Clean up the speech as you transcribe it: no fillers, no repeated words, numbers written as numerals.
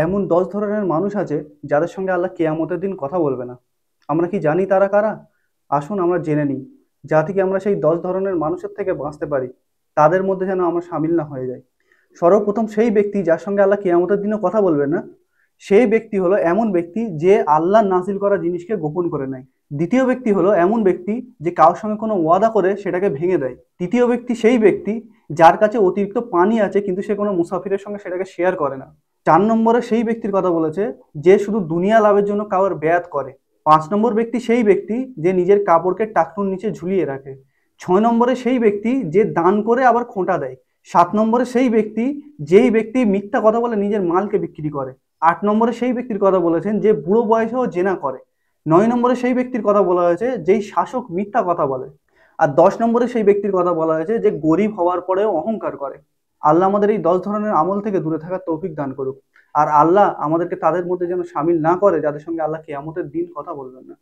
এমন 10 ধরনের মানুষ আছে যাদের সঙ্গে আল্লাহ কেয়ামতের দিন কথা বলবে না। আমরা কি জানি তারা কারা? আসুন আমরা জেনে নিই, যা থেকে আমরা সেই 10 ধরনের মানুষের থেকে বাঁচতে পারি, তাদের মধ্যে যেন আমরা সামিল না হয়ে যাই। সর্বপ্রথম সেই ব্যক্তি যার সঙ্গে আল্লাহ কেয়ামতের দিনও কথা বলবে না, সেই ব্যক্তি হলো এমন ব্যক্তি যে আল্লাহ নাজিল করা জিনিসকে গোপন করে নেয়। দ্বিতীয় ব্যক্তি হলো এমন ব্যক্তি যে কারোর সঙ্গে কোনো ওয়াদা করে সেটাকে ভেঙে দেয়। তৃতীয় ব্যক্তি সেই ব্যক্তি যার কাছে অতিরিক্ত পানি আছে কিন্তু সে কোনো মুসাফিরের সঙ্গে সেটাকে শেয়ার করে না। 4 নম্বরে সেই ব্যক্তির কথা বলেছে যে শুধু দুনিয়া লাভের জন্য কারোর বেয়াত করে। 5 নম্বর ব্যক্তি সেই ব্যক্তি যে নিজের কাপড়কে টাকনুর নিচে ঝুলিয়ে রাখে। 6 নম্বরে সেই ব্যক্তি যে দান করে আবার খোঁটা দেয়। 7 নম্বরে সেই ব্যক্তি যেই ব্যক্তি মিথ্যা কথা বলে নিজের মালকে বিক্রি করে। 8 নম্বরে সেই ব্যক্তির কথা বলেছেন যে বুড়ো বয়সেও জেনা করে। 9 নম্বরে সেই ব্যক্তির কথা বলা হয়েছে যেই শাসক মিথ্যা কথা বলে। আর 10 নম্বরে সেই ব্যক্তির কথা বলা হয়েছে যে গরিব হওয়ার পরেও অহংকার করে। আল্লাহ আমাদের এই 10 ধরনের আমল থেকে দূরে থাকার তৌফিক দান করুক। আর আল্লাহ আমাদেরকে তাদের মধ্যে যেন সামিল না করে যাদের সঙ্গে আল্লাহ কিয়ামতের দিন কথা বলবেন না।